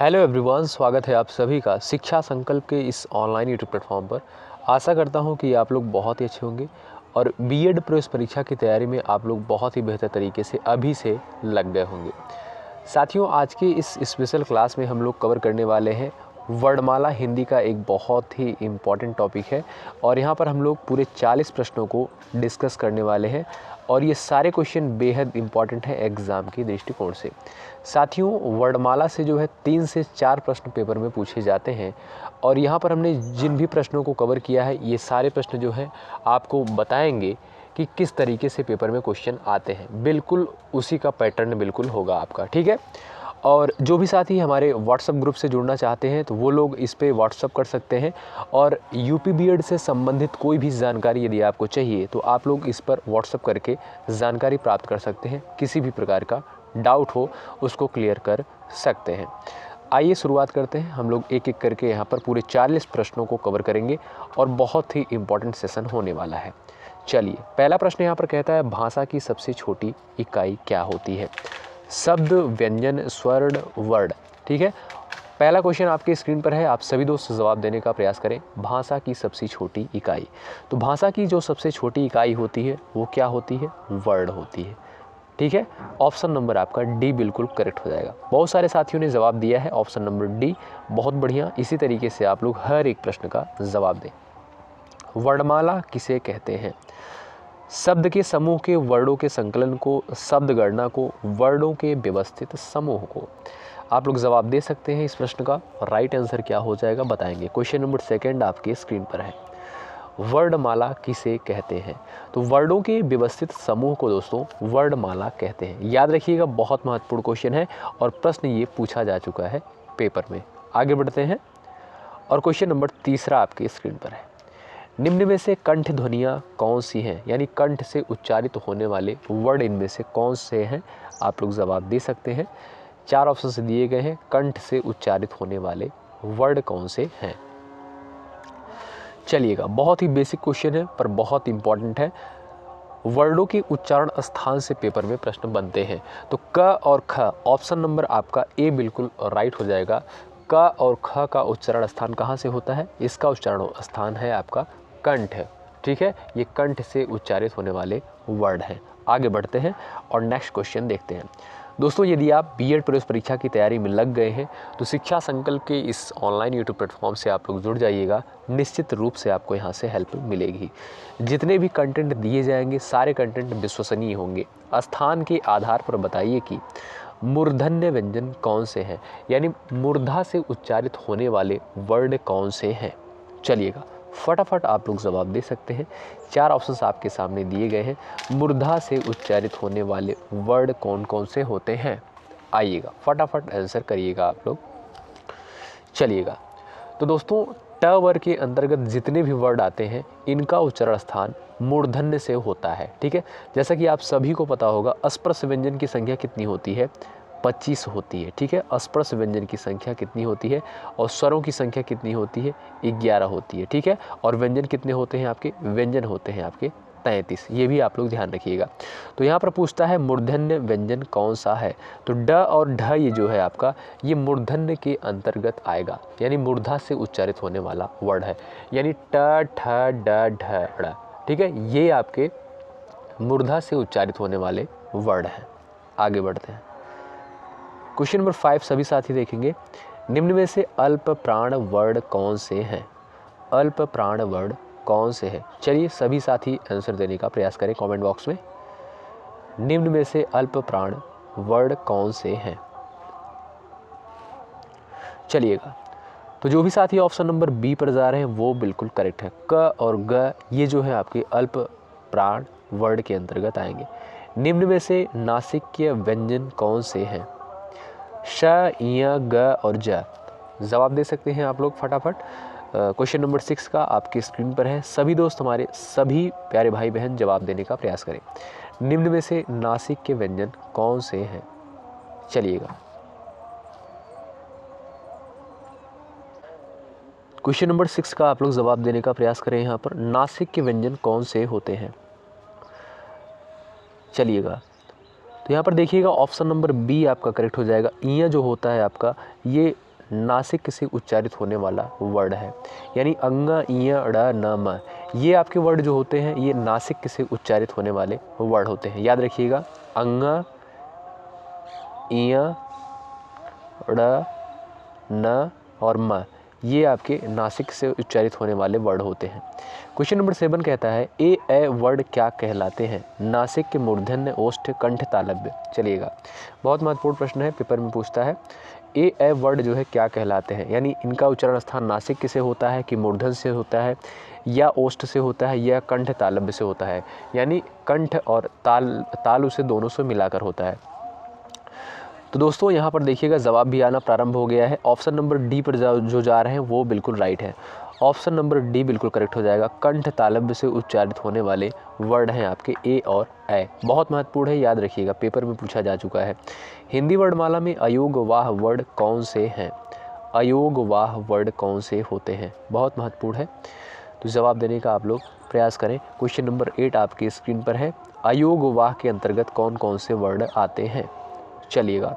Hello everyone, स्वागत है आप सभी का शिक्षा संकल्प के इस ऑनलाइन यूट्यूब प्लेटफॉर्म पर। आशा करता हूं कि आप लोग बहुत ही अच्छे होंगे और बीएड प्रवेश परीक्षा की तैयारी में आप लोग बहुत ही बेहतर तरीके से अभी से लग गए होंगे। साथियों, आज की इस स्पेशल क्लास में हम लोग कवर करने वाले हैं वर्णमाला हिंदी का एक बहुत ही इम्पॉर्टेंट टॉपिक है और यहाँ पर हम लोग पूरे 40 प्रश्नों को डिस्कस करने वाले हैं और ये सारे क्वेश्चन बेहद इम्पॉर्टेंट हैं एग्ज़ाम के दृष्टिकोण से। साथियों, वर्णमाला से जो है 3 से 4 प्रश्न पेपर में पूछे जाते हैं और यहाँ पर हमने जिन भी प्रश्नों को कवर किया है ये सारे प्रश्न जो है आपको बताएंगे कि किस तरीके से पेपर में क्वेश्चन आते हैं। बिल्कुल उसी का पैटर्न बिल्कुल होगा आपका, ठीक है। और जो भी साथी हमारे व्हाट्सएप ग्रुप से जुड़ना चाहते हैं तो वो लोग इस पे व्हाट्सएप कर सकते हैं और यूपी बीएड से संबंधित कोई भी जानकारी यदि आपको चाहिए तो आप लोग इस पर व्हाट्सएप करके जानकारी प्राप्त कर सकते हैं। किसी भी प्रकार का डाउट हो उसको क्लियर कर सकते हैं। आइए शुरुआत करते हैं। हम लोग एक एक करके यहाँ पर पूरे 40 प्रश्नों को कवर करेंगे और बहुत ही इम्पोर्टेंट सेशन होने वाला है। चलिए, पहला प्रश्न यहाँ पर कहता है भाषा की सबसे छोटी इकाई क्या होती है? शब्द, व्यंजन, स्वर्ण, वर्ण। ठीक है, पहला क्वेश्चन आपके स्क्रीन पर है। आप सभी दोस्त जवाब देने का प्रयास करें। भाषा की सबसे छोटी इकाई, तो भाषा की जो सबसे छोटी इकाई होती है वो क्या होती है? वर्ण होती है। ठीक है, ऑप्शन नंबर आपका डी बिल्कुल करेक्ट हो जाएगा। बहुत सारे साथियों ने जवाब दिया है ऑप्शन नंबर डी, बहुत बढ़िया। इसी तरीके से आप लोग हर एक प्रश्न का जवाब दें। वर्णमाला किसे कहते हैं? शब्द के समूह के वर्णों के संकलन को, शब्द गणना को, वर्णों के व्यवस्थित समूह को। आप लोग जवाब दे सकते हैं। इस प्रश्न का राइट आंसर क्या हो जाएगा बताएंगे। क्वेश्चन नंबर सेकंड आपके स्क्रीन पर है। वर्णमाला किसे कहते हैं? तो वर्णों के व्यवस्थित समूह को दोस्तों वर्णमाला कहते हैं। याद रखिएगा, बहुत महत्वपूर्ण क्वेश्चन है और प्रश्न ये पूछा जा चुका है पेपर में। आगे बढ़ते हैं और क्वेश्चन नंबर तीसरा आपके स्क्रीन पर है। निम्न में से कंठ ध्वनियाँ कौन सी हैं? यानी कंठ से उच्चारित होने वाले वर्ड इनमें से कौन से हैं? आप लोग जवाब दे सकते हैं। 4 ऑप्शन से दिए गए हैं। कंठ से उच्चारित होने वाले वर्ड कौन से हैं? चलिएगा, बहुत ही बेसिक क्वेश्चन है पर बहुत इंपॉर्टेंट है। वर्डों के उच्चारण स्थान से पेपर में प्रश्न बनते हैं। तो क और ख, ऑप्शन नंबर आपका ए बिल्कुल राइट हो जाएगा। क और ख का उच्चारण स्थान कहाँ से होता है? इसका उच्चारण स्थान है आपका कंठ है। ठीक है, ये कंठ से उच्चारित होने वाले वर्ड हैं। आगे बढ़ते हैं और नेक्स्ट क्वेश्चन देखते हैं। दोस्तों, यदि आप बीएड प्रवेश परीक्षा की तैयारी में लग गए हैं तो शिक्षा संकल्प के इस ऑनलाइन यूट्यूब प्लेटफॉर्म से आप लोग जुड़ जाइएगा। निश्चित रूप से आपको यहाँ से हेल्प मिलेगी। जितने भी कंटेंट दिए जाएंगे सारे कंटेंट विश्वसनीय होंगे। स्थान के आधार पर बताइए कि मूर्धन्य व्यंजन कौन से हैं, यानी मूर्धा से उच्चारित होने वाले वर्ड कौन से हैं। चलिएगा, फटाफट आप लोग जवाब दे सकते हैं। 4 ऑप्शंस आपके सामने दिए गए हैं। मूर्धा से उच्चारित होने वाले वर्ड कौन कौन से होते हैं? आइएगा, फटाफट आंसर करिएगा आप लोग। चलिएगा, तो दोस्तों ट वर्ग के अंतर्गत जितने भी वर्ड आते हैं इनका उच्चारण स्थान मूर्धन्य से होता है। ठीक है, जैसा कि आप सभी को पता होगा अस्पर्श व्यंजन की संख्या कितनी होती है? 25 होती है। ठीक है, अस्पर्श व्यंजन की संख्या कितनी होती है और स्वरों की संख्या कितनी होती है? 11 होती है। ठीक है, और व्यंजन कितने होते हैं आपके? व्यंजन होते हैं आपके 33। ये भी आप लोग ध्यान रखिएगा। तो यहाँ पर पूछता है मूर्धन्य व्यंजन कौन सा है? तो ड और ढ ये जो है आपका, ये मूर्धन्य के अंतर्गत आएगा, यानी मूर्धा से उच्चारित होने वाला वर्ड है। यानी ट ठ ड ढ ड़। ठीक है, ये आपके मूर्धा से उच्चारित होने वाले वर्ड हैं। आगे बढ़ते हैं। क्वेश्चन नंबर 5 सभी साथी देखेंगे। निम्न में से अल्प प्राण वर्ड कौन से हैं? अल्प प्राण वर्ड कौन से हैं? चलिए सभी साथी आंसर देने का प्रयास करें कमेंट बॉक्स में। निम्न में से अल्प प्राण वर्ड कौन से हैं? चलिएगा, तो जो भी साथी ऑप्शन नंबर बी पर जा रहे हैं वो बिल्कुल करेक्ट है। क और ग ये जो है आपके अल्प प्राण वर्ड के अंतर्गत आएंगे। निम्न में से नासिक्य व्यंजन कौन से हैं? श, य, ग और ज। जवाब दे सकते हैं आप लोग फटाफट। क्वेश्चन नंबर 6 का आपके स्क्रीन पर है। सभी दोस्त हमारे सभी प्यारे भाई बहन जवाब देने का प्रयास करें। निम्न में से नासिक्य व्यंजन कौन से हैं? चलिएगा, क्वेश्चन नंबर 6 का आप लोग जवाब देने का प्रयास करें। यहाँ पर नासिक्य व्यंजन कौन से होते हैं? चलिएगा, तो यहाँ पर देखिएगा ऑप्शन नंबर बी आपका करेक्ट हो जाएगा। ईय जो होता है आपका, ये नासिक से उच्चारित होने वाला वर्ड है। यानी अंगा, इया, ड़, न, म, ये आपके वर्ड जो होते हैं ये नासिक से उच्चारित होने वाले वर्ड होते हैं। याद रखिएगा, अंगा, इया, ड़, न और म, ये आपके नासिक से उच्चारित होने वाले वर्ड होते हैं। क्वेश्चन नंबर 7 कहता है ए वर्ड क्या कहलाते हैं? नासिक के मूर्धन्य, ओष्ठ, कंठ, तालव्य। चलिएगा, बहुत महत्वपूर्ण प्रश्न है, पेपर में पूछता है। ए वर्ड जो है क्या कहलाते हैं, यानी इनका उच्चारण स्थान नासिक से होता है कि मूर्धन्य से होता है या ओष्ठ से होता है या कंठ तालव्य से होता है। यानी कंठ और ताल उसे दोनों से मिलाकर होता है। तो दोस्तों यहाँ पर देखिएगा जवाब भी आना प्रारंभ हो गया है। ऑप्शन नंबर डी पर जो जा रहे हैं वो बिल्कुल राइट है। ऑप्शन नंबर डी बिल्कुल करेक्ट हो जाएगा। कंठ तालव्य से उच्चारित होने वाले वर्ड हैं आपके ए और ऐ। बहुत महत्वपूर्ण है, याद रखिएगा, पेपर में पूछा जा चुका है। हिंदी वर्णमाला में अयोगवाह वर्ड कौन से हैं? अयोगवाह वर्ड कौन से होते हैं? बहुत महत्वपूर्ण है, तो जवाब देने का आप लोग प्रयास करें। क्वेश्चन नंबर 8 आपकी स्क्रीन पर है। अयोगवाह के अंतर्गत कौन कौन से वर्ड आते हैं? चलिएगा,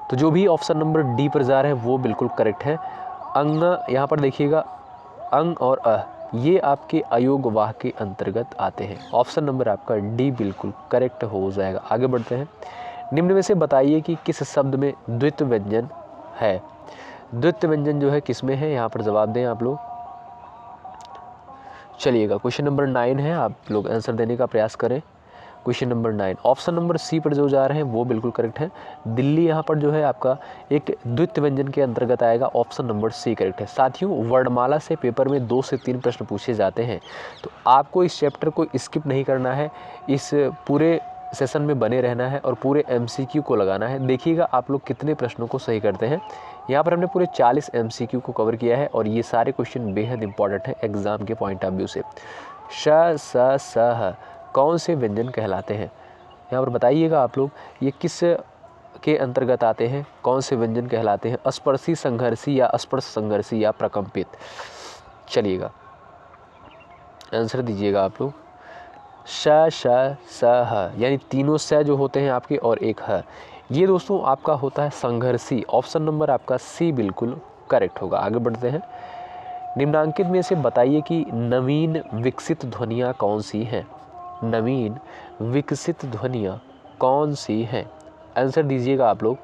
तो जो भी ऑप्शन नंबर डी पर जा रहे हैं वो बिल्कुल करेक्ट है। अंग, यहाँ पर देखिएगा, अंग और अ, ये आपके अयोगवाह के अंतर्गत आते हैं। ऑप्शन नंबर आपका डी बिल्कुल करेक्ट हो जाएगा। आगे बढ़ते हैं। निम्न में से बताइए कि किस शब्द में द्वित्व व्यंजन है? द्वित्व व्यंजन जो है किसमें है, यहाँ पर जवाब दें आप लोग। चलिएगा, क्वेश्चन नंबर 9 है, आप लोग आंसर देने का प्रयास करें। Question number 9, option number C पर जो जा रहे हैं वो बिल्कुल करेक्ट है। दिल्ली यहाँ पर जो है आपका एक द्वित्व व्यंजन के अंतर्गत आएगा। ऑप्शन नंबर सी करेक्ट है। साथियों, वर्णमाला से पेपर में 2 से 3 प्रश्न पूछे जाते हैं, तो आपको इस चैप्टर को स्किप नहीं करना है, इस पूरे सेशन में बने रहना है और पूरे MCQ को लगाना है। देखिएगा आप लोग कितने प्रश्नों को सही करते हैं। यहाँ पर हमने पूरे 40 MCQ को कवर किया है और ये सारे क्वेश्चन बेहद इंपॉर्टेंट है एग्जाम के पॉइंट ऑफ व्यू से। श, स, स कौन से व्यंजन कहलाते हैं? यहाँ पर बताइएगा आप लोग, ये किस के अंतर्गत आते हैं, कौन से व्यंजन कहलाते हैं? स्पर्शी, संघर्षी या अस्पर्श संघर्षी या प्रकंपित? चलिएगा, आंसर दीजिएगा आप लोग। श, श, स, ह, यानी तीनों स जो होते हैं आपके और एक ह, ये दोस्तों आपका होता है संघर्षी। ऑप्शन नंबर आपका सी बिल्कुल करेक्ट होगा। आगे बढ़ते हैं। निम्नांकित में से बताइए कि नवीन विकसित ध्वनियाँ कौन सी हैं? नवीन विकसित ध्वनियाँ कौन सी हैं? आंसर दीजिएगा आप लोग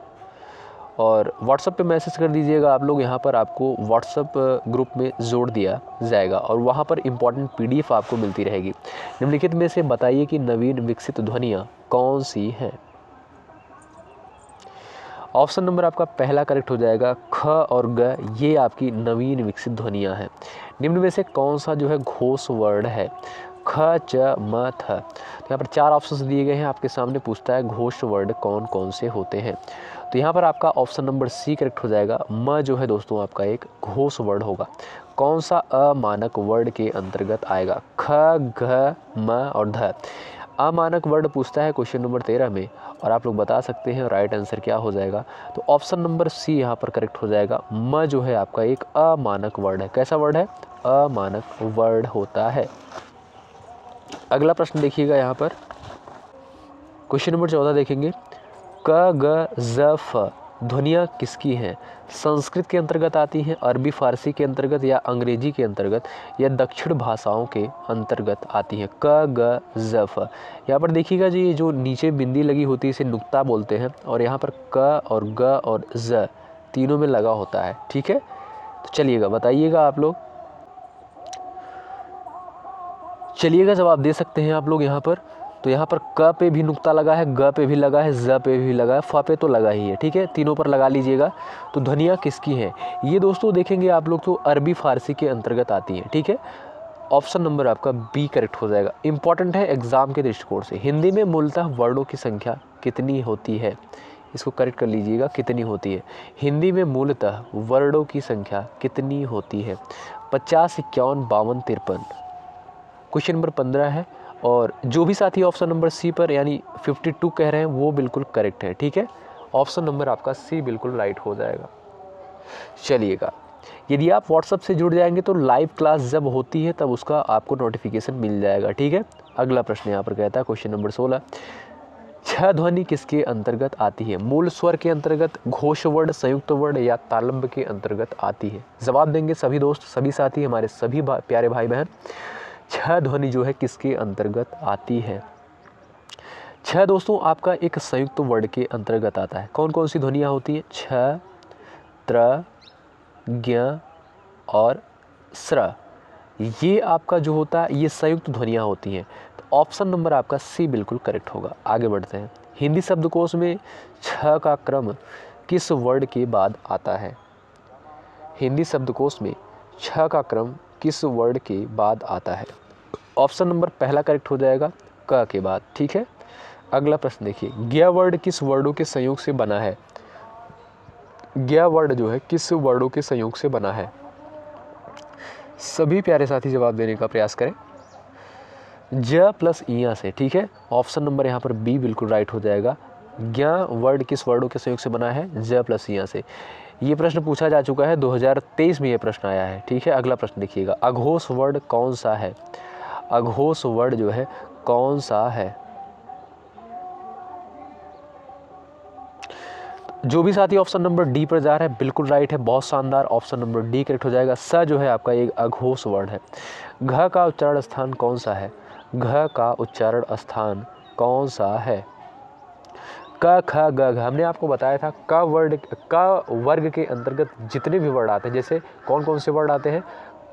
और व्हाट्सएप पे मैसेज कर दीजिएगा आप लोग। यहाँ पर आपको व्हाट्सएप ग्रुप में जोड़ दिया जाएगा और वहाँ पर इम्पॉर्टेंट PDF आपको मिलती रहेगी। निम्नलिखित में से बताइए कि नवीन विकसित ध्वनियाँ कौन सी हैं? ऑप्शन नंबर आपका पहला करेक्ट हो जाएगा। ख और ग, ये आपकी नवीन विकसित ध्वनियाँ हैं। निम्न में से कौन सा जो है घोष वर्ड है? ख, च, म, थ। तो यहाँ पर 4 ऑप्शंस दिए गए हैं आपके सामने, पूछता है घोष वर्ड कौन कौन से होते हैं। तो यहाँ पर आपका ऑप्शन नंबर सी करेक्ट हो जाएगा। म जो है दोस्तों आपका एक घोष वर्ड होगा। कौन सा अमानक वर्ड के अंतर्गत आएगा? ख, घ, म और ध। अमानक वर्ड पूछता है क्वेश्चन नंबर 13 में और आप लोग बता सकते हैं राइट आंसर क्या हो जाएगा। तो ऑप्शन नंबर सी यहाँ पर करेक्ट हो जाएगा। म जो है आपका एक अमानक वर्ड है। कैसा वर्ड है? अमानक वर्ड होता है। अगला प्रश्न देखिएगा, यहाँ पर क्वेश्चन नंबर 14 देखेंगे। क, ग, ज, फ ध्वनियाँ किसकी हैं? संस्कृत के अंतर्गत आती हैं, अरबी फारसी के अंतर्गत या अंग्रेजी के अंतर्गत या दक्षिण भाषाओं के अंतर्गत आती हैं? क, ग, ज, फ। यहाँ पर देखिएगा जी, ये जो नीचे बिंदी लगी होती है इसे नुक्ता बोलते हैं और यहाँ पर क और ग और ज तीनों में लगा होता है। ठीक है, तो चलिएगा बताइएगा आप लोग। चलिएगा, जवाब दे सकते हैं आप लोग यहाँ पर। तो यहाँ पर क पे भी नुक्ता लगा है, ग पे भी लगा है, ज पे भी लगा है, फ पे तो लगा ही है। ठीक है, तीनों पर लगा लीजिएगा। तो ध्वनियाँ किसकी हैं? ये दोस्तों देखेंगे आप लोग तो अरबी फारसी के अंतर्गत आती हैं। ठीक है, ऑप्शन नंबर आपका बी करेक्ट हो जाएगा। इंपॉर्टेंट है एग्जाम के दृष्टिकोण से। हिंदी में मूलतः वर्णों की संख्या कितनी होती है? इसको करेक्ट कर लीजिएगा, कितनी होती है? हिंदी में मूलतः वर्णों की संख्या कितनी होती है? 50, 51, 52, 53। क्वेश्चन नंबर 15 है और जो भी साथी ऑप्शन नंबर सी पर यानी 52 कह रहे हैं वो बिल्कुल करेक्ट है। ठीक है, ऑप्शन नंबर आपका सी बिल्कुल राइट हो जाएगा। चलिएगा, यदि आप व्हाट्सएप से जुड़ जाएंगे तो लाइव क्लास जब होती है तब उसका आपको नोटिफिकेशन मिल जाएगा। ठीक है, अगला प्रश्न यहाँ पर कहता है क्वेश्चन नंबर 16। छह ध्वनि किसके अंतर्गत आती है? मूल स्वर के अंतर्गत, घोष वर्ण, संयुक्त वर्ण या तालम्ब के अंतर्गत आती है? जवाब देंगे सभी दोस्त, सभी साथी, हमारे सभी प्यारे भाई बहन। छह ध्वनि जो है किसके अंतर्गत आती है? छह दोस्तों आपका एक संयुक्त वर्ण के अंतर्गत आता है। कौन कौन सी ध्वनियाँ होती हैं? छ, त्र, ज्ञ और स्र। ये आपका जो होता है ये संयुक्त ध्वनियाँ होती हैं। तो ऑप्शन नंबर आपका सी बिल्कुल करेक्ट होगा। आगे बढ़ते हैं। हिंदी शब्दकोश में छ का क्रम किस वर्ण के बाद आता है? हिंदी शब्दकोश में छ का क्रम किस वर्ण के बाद आता है? ऑप्शन नंबर पहला करेक्ट हो जाएगा, क के बाद। ठीक है, अगला प्रश्न देखिए। ज्ञ वर्ण किस वर्णों के संयोग से बना है? ज्ञ वर्ण जो है किस वर्णों के संयोग से बना है? सभी प्यारे साथी जवाब देने का प्रयास करें। ज प्लस इया से। ठीक है, ऑप्शन नंबर यहाँ पर बी बिल्कुल राइट हो जाएगा। ज्ञ वर्ण किस वर्णों के संयोग से बना है? ज प्लस इया से। ये प्रश्न पूछा जा चुका है, 2023 में ये प्रश्न आया है। ठीक है, अगला प्रश्न देखिएगा। अघोष वर्ण कौन सा है? अघोष वर्ण जो है कौन सा है? जो भी साथी ऑप्शन नंबर डी पर जा रहा है बिल्कुल राइट है, बहुत शानदार। ऑप्शन नंबर डी करेक्ट हो जाएगा। स जो है आपका एक अघोष वर्ण है। घ का उच्चारण स्थान कौन सा है? घ का उच्चारण स्थान कौन सा है? क ख ग घ। हमने आपको बताया था क वर्ग के अंतर्गत जितने भी वर्ड आते हैं, जैसे कौन कौन से वर्ड आते हैं?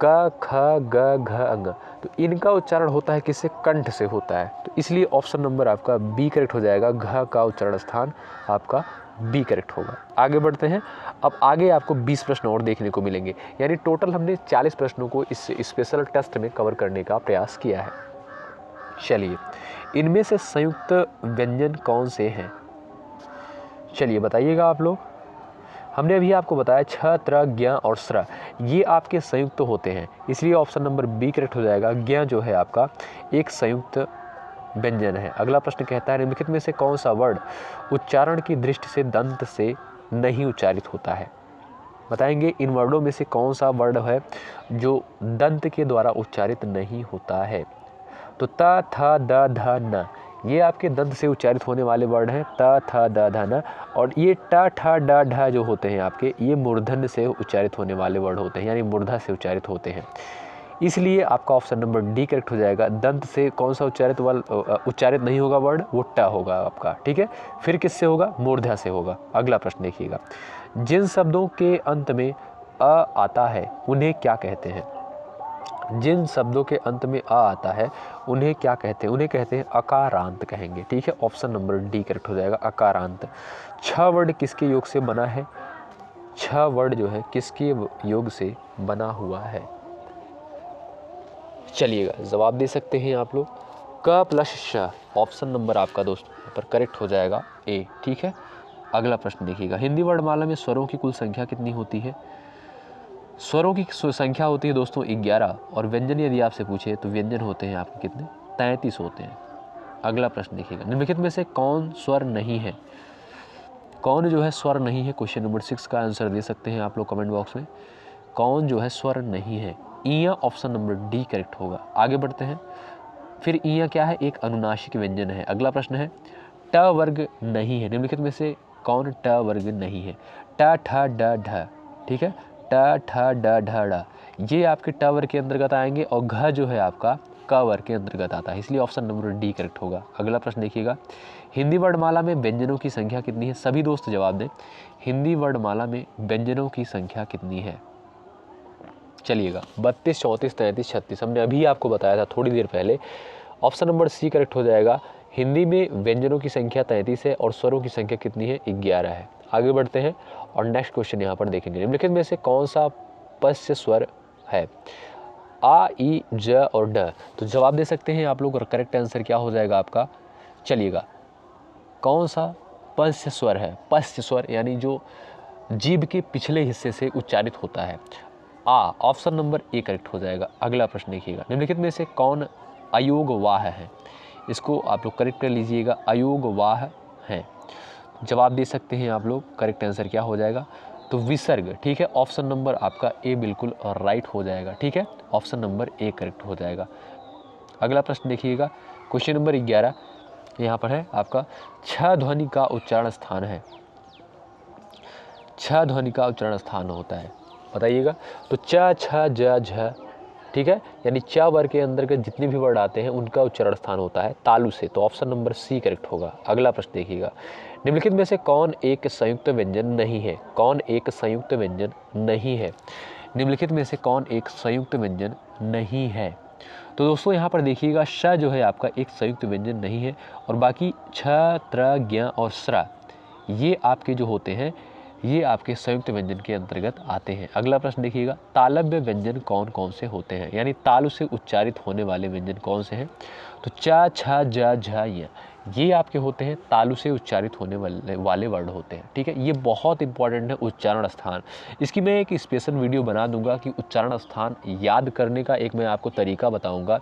क ख ग घ अंग, तो इनका उच्चारण होता है किससे? कंठ से होता है। तो इसलिए ऑप्शन नंबर आपका बी करेक्ट हो जाएगा। घ का उच्चारण स्थान आपका बी करेक्ट होगा। आगे बढ़ते हैं। अब आगे आपको 20 प्रश्न और देखने को मिलेंगे, यानी टोटल हमने 40 प्रश्नों को इस स्पेशल टेस्ट में कवर करने का प्रयास किया है। चलिए, इनमें से संयुक्त व्यंजन कौन से हैं? चलिए बताइएगा आप लोग। हमने अभी आपको बताया छ, त्र, ज्ञ और स्र, ये आपके संयुक्त होते हैं, इसलिए ऑप्शन नंबर बी करेक्ट हो जाएगा। ज्ञ जो है आपका एक संयुक्त व्यंजन है। अगला प्रश्न कहता है निम्नलिखित में से कौन सा वर्ड उच्चारण की दृष्टि से दंत से नहीं उच्चारित होता है? बताएंगे इन वर्डों में से कौन सा वर्ड है जो दंत के द्वारा उच्चारित नहीं होता है? तो त, थ, द, ध, न, ये आपके दंत से उच्चारित होने वाले वर्ड हैं। त, थ, द, ध, न। और ये ट, ठ, ड, ढ जो होते हैं आपके, ये मूर्धन्य से उच्चारित होने वाले वर्ड होते हैं, यानी मूर्धा से उच्चारित होते हैं। इसलिए आपका ऑप्शन नंबर डी करेक्ट हो जाएगा। दंत से कौन सा उच्चारित नहीं होगा वर्ड? वो ट होगा आपका। ठीक है, फिर किससे होगा? मूर्धा से होगा। अगला प्रश्न देखिएगा। जिन शब्दों के अंत में अ आता है उन्हें क्या कहते हैं? जिन शब्दों के अंत में अ आता है उन्हें क्या कहते हैं? उन्हें कहते हैं अकारांत कहेंगे। ठीक है, ऑप्शन नंबर डी करेक्ट हो जाएगा, अकारांत। छ वर्ड किसके योग से बना है? छ वर्ड जो है किसके योग से बना हुआ है? चलिएगा जवाब दे सकते हैं आप लोग। क प्लस श, ऑप्शन नंबर आपका दोस्तों यहाँ पर करेक्ट हो जाएगा ए। ठीक है, अगला प्रश्न देखिएगा। हिंदी वर्णमाला में स्वरों की कुल संख्या कितनी होती है? स्वरों की संख्या होती है दोस्तों 11, और व्यंजन यदि आपसे पूछे तो व्यंजन होते हैं आपके कितने? 33 होते हैं। अगला प्रश्न देखिएगा। निम्नलिखित में से कौन स्वर नहीं है? कौन जो है स्वर नहीं है? क्वेश्चन नंबर 6 का आंसर दे सकते हैं आप लोग कमेंट बॉक्स में। कौन जो है स्वर नहीं है? इया, ऑप्शन नंबर डी करेक्ट होगा। आगे बढ़ते हैं। फिर इया क्या है? एक अनुनासिक व्यंजन है। अगला प्रश्न है ट वर्ग नहीं है। निम्नलिखित में से कौन ट वर्ग नहीं है? ट, ठ, ड, ढ। ठीक है, ट, ठ, ड, ढ, ड़, ये आपके ट वर्ग के अंतर्गत आएंगे, और घ जो है आपका क वर्ग के अंतर्गत आता है, इसलिए ऑप्शन नंबर डी करेक्ट होगा। अगला प्रश्न देखिएगा। हिंदी वर्णमाला में व्यंजनों की संख्या कितनी है? सभी दोस्त जवाब दें। हिंदी वर्णमाला में व्यंजनों की संख्या कितनी है? चलिएगा 32, 34, 33, 36, हमने अभी आपको बताया था थोड़ी देर पहले। ऑप्शन नंबर सी करेक्ट हो जाएगा। हिंदी में व्यंजनों की संख्या 33 है और स्वरों की संख्या कितनी है? 11 है। आगे बढ़ते हैं और नेक्स्ट क्वेश्चन यहाँ पर देखेंगे। निम्नलिखित में से कौन सा पश्य स्वर है? आ, ई, ज और ड। तो जवाब दे सकते हैं आप लोग, और करेक्ट आंसर क्या हो जाएगा आपका? चलिएगा, कौन सा पश्य स्वर है? पश्य स्वर यानी जो जीभ के पिछले हिस्से से उच्चारित होता है। आ, ऑप्शन नंबर ए करेक्ट हो जाएगा। अगला प्रश्न देखिएगा। निम्नलिखित में से कौन अयोग वाह है? इसको आप लोग करेक्ट कर लीजिएगा, अयोग वाह है। जवाब दे सकते हैं आप लोग, करेक्ट आंसर क्या हो जाएगा? तो विसर्ग। ठीक है, ऑप्शन नंबर आपका ए बिल्कुल राइट हो जाएगा। ठीक है, ऑप्शन नंबर ए करेक्ट हो जाएगा। अगला प्रश्न देखिएगा, क्वेश्चन नंबर 11। यहाँ पर है आपका छ ध्वनि का उच्चारण स्थान है, छ ध्वनि का उच्चारण स्थान होता है, बताइएगा। तो च छ ज झ, ठीक है, यानी च वर्ग के अंदर के जितने भी वर्ड आते हैं उनका उच्चारण स्थान होता है तालु से। तो ऑप्शन नंबर सी करेक्ट होगा। अगला प्रश्न देखिएगा, निम्नलिखित में से कौन एक संयुक्त व्यंजन नहीं है? कौन एक संयुक्त व्यंजन नहीं है? निम्नलिखित में से कौन एक संयुक्त व्यंजन नहीं है? तो दोस्तों यहाँ पर देखिएगा, श जो है आपका एक संयुक्त व्यंजन नहीं है, और बाकी छ, त्र, ज्ञ और स्र ये आपके जो होते हैं ये आपके संयुक्त व्यंजन के अंतर्गत आते हैं। अगला प्रश्न देखिएगा, तालव्य व्यंजन कौन कौन से होते हैं? यानी तालु से उच्चारित होने वाले व्यंजन कौन से हैं? तो च, छ, ज, झ, य ये आपके होते हैं तालु से उच्चारित होने वाले वर्ड होते हैं, ठीक है। ये बहुत इंपॉर्टेंट है उच्चारण स्थान। इसकी मैं एक स्पेशल वीडियो बना दूंगा कि उच्चारण स्थान याद करने का एक मैं आपको तरीका बताऊंगा,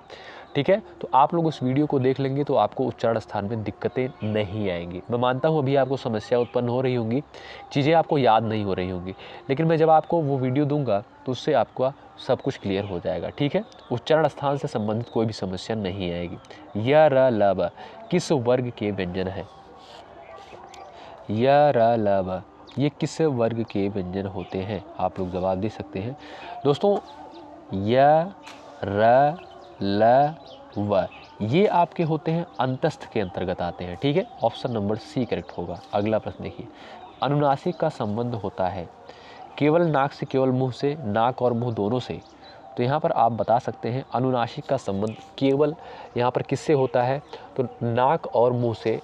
ठीक है। तो आप लोग उस वीडियो को देख लेंगे तो आपको उच्चारण स्थान में दिक्कतें नहीं आएंगी। मैं मानता हूँ अभी आपको समस्या उत्पन्न हो रही होंगी, चीज़ें आपको याद नहीं हो रही होंगी, लेकिन मैं जब आपको वो वीडियो दूंगा तो उससे आपका सब कुछ क्लियर हो जाएगा, ठीक है। उच्चारण स्थान से संबंधित कोई भी समस्या नहीं आएगी। य, र, ल, ब किस वर्ग के व्यंजन है? य, र, ल, ब ये किस वर्ग के व्यंजन होते हैं? आप लोग जवाब दे सकते हैं दोस्तों। य, र, ल, व ये आपके होते हैं अंतस्थ के अंतर्गत आते हैं, ठीक है। ऑप्शन नंबर सी करेक्ट होगा। अगला प्रश्न देखिए, अनुनासिक का संबंध होता है केवल नाक से, केवल मुंह से, नाक और मुंह दोनों से? तो यहाँ पर आप बता सकते हैं अनुनासिक का संबंध केवल यहाँ पर किससे होता है? तो नाक और मुंह से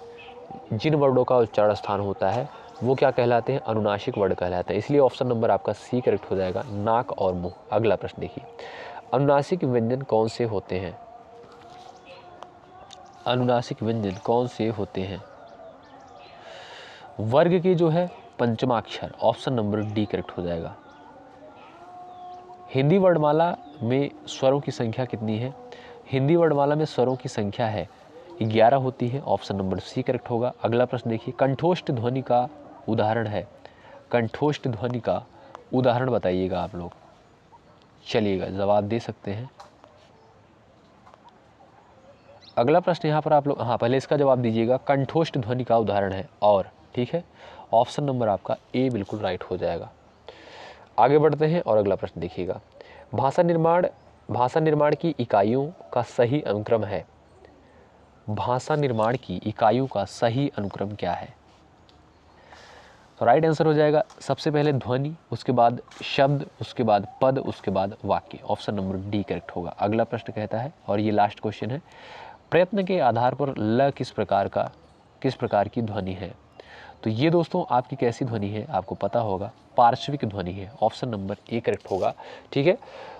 जिन वर्डों का उच्चारण स्थान होता है वो क्या कहलाते हैं? अनुनासिक वर्ड कहलाते हैं। इसलिए ऑप्शन नंबर आपका सी करेक्ट हो जाएगा, नाक और मुंह। अगला प्रश्न देखिए, अनुनासिक व्यंजन कौन से होते हैं? अनुनासिक व्यंजन कौन से होते हैं? वर्ग के जो है पंचमाक्षर। ऑप्शन नंबर डी करेक्ट हो जाएगा। हिंदी वर्णमाला में स्वरों की संख्या कितनी है? हिंदी वर्णमाला में स्वरों की संख्या है 11 होती है। ऑप्शन नंबर सी करेक्ट होगा। अगला प्रश्न देखिए, कंठोष्ठ ध्वनि का उदाहरण है। कंठोष्ठ ध्वनि का उदाहरण बताइएगा आप लोग। चलिएगा जवाब दे सकते हैं। अगला प्रश्न यहाँ पर आप लोग, हाँ पहले इसका जवाब दीजिएगा। कंठोष्ठ ध्वनि का उदाहरण है और, ठीक है। ऑप्शन नंबर आपका ए बिल्कुल राइट हो जाएगा। आगे बढ़ते हैं और अगला प्रश्न देखिएगा, भाषा निर्माण की इकाइयों का सही अनुक्रम है। भाषा निर्माण की इकाइयों का सही अनुक्रम क्या है? तो राइट आंसर हो जाएगा सबसे पहले ध्वनि, उसके बाद शब्द, उसके बाद पद, उसके बाद वाक्य। ऑप्शन नंबर डी करेक्ट होगा। अगला प्रश्न कहता है, और ये लास्ट क्वेश्चन है, प्रयत्न के आधार पर ल किस प्रकार की ध्वनि है? तो ये दोस्तों आपकी कैसी ध्वनि है आपको पता होगा, पार्श्विक ध्वनि है। ऑप्शन नंबर ए करेक्ट होगा, ठीक है।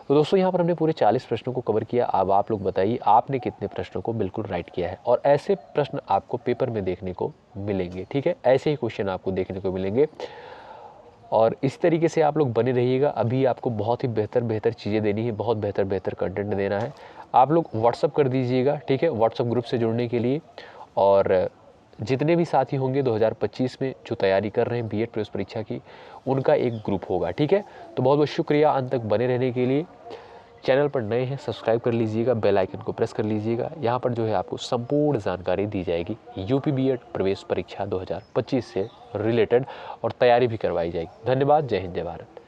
तो दोस्तों यहाँ पर हमने पूरे 40 प्रश्नों को कवर किया। अब आप लोग बताइए आपने कितने प्रश्नों को बिल्कुल राइट किया है, और ऐसे प्रश्न आपको पेपर में देखने को मिलेंगे, ठीक है। ऐसे ही क्वेश्चन आपको देखने को मिलेंगे और इस तरीके से आप लोग बने रहिएगा। अभी आपको बहुत ही बेहतर चीज़ें देनी है, बहुत बेहतर कंटेंट देना है। आप लोग व्हाट्सअप कर दीजिएगा, ठीक है, व्हाट्सअप ग्रुप से जुड़ने के लिए। और जितने भी साथी होंगे 2025 में जो तैयारी कर रहे हैं बीएड प्रवेश परीक्षा की, उनका एक ग्रुप होगा, ठीक है। तो बहुत बहुत शुक्रिया अंत तक बने रहने के लिए। चैनल पर नए हैं सब्सक्राइब कर लीजिएगा, बेल आइकन को प्रेस कर लीजिएगा। यहाँ पर जो है आपको संपूर्ण जानकारी दी जाएगी यूपी बीएड प्रवेश परीक्षा 2025 से रिलेटेड, और तैयारी भी करवाई जाएगी। धन्यवाद। जय हिंद, जय भारत।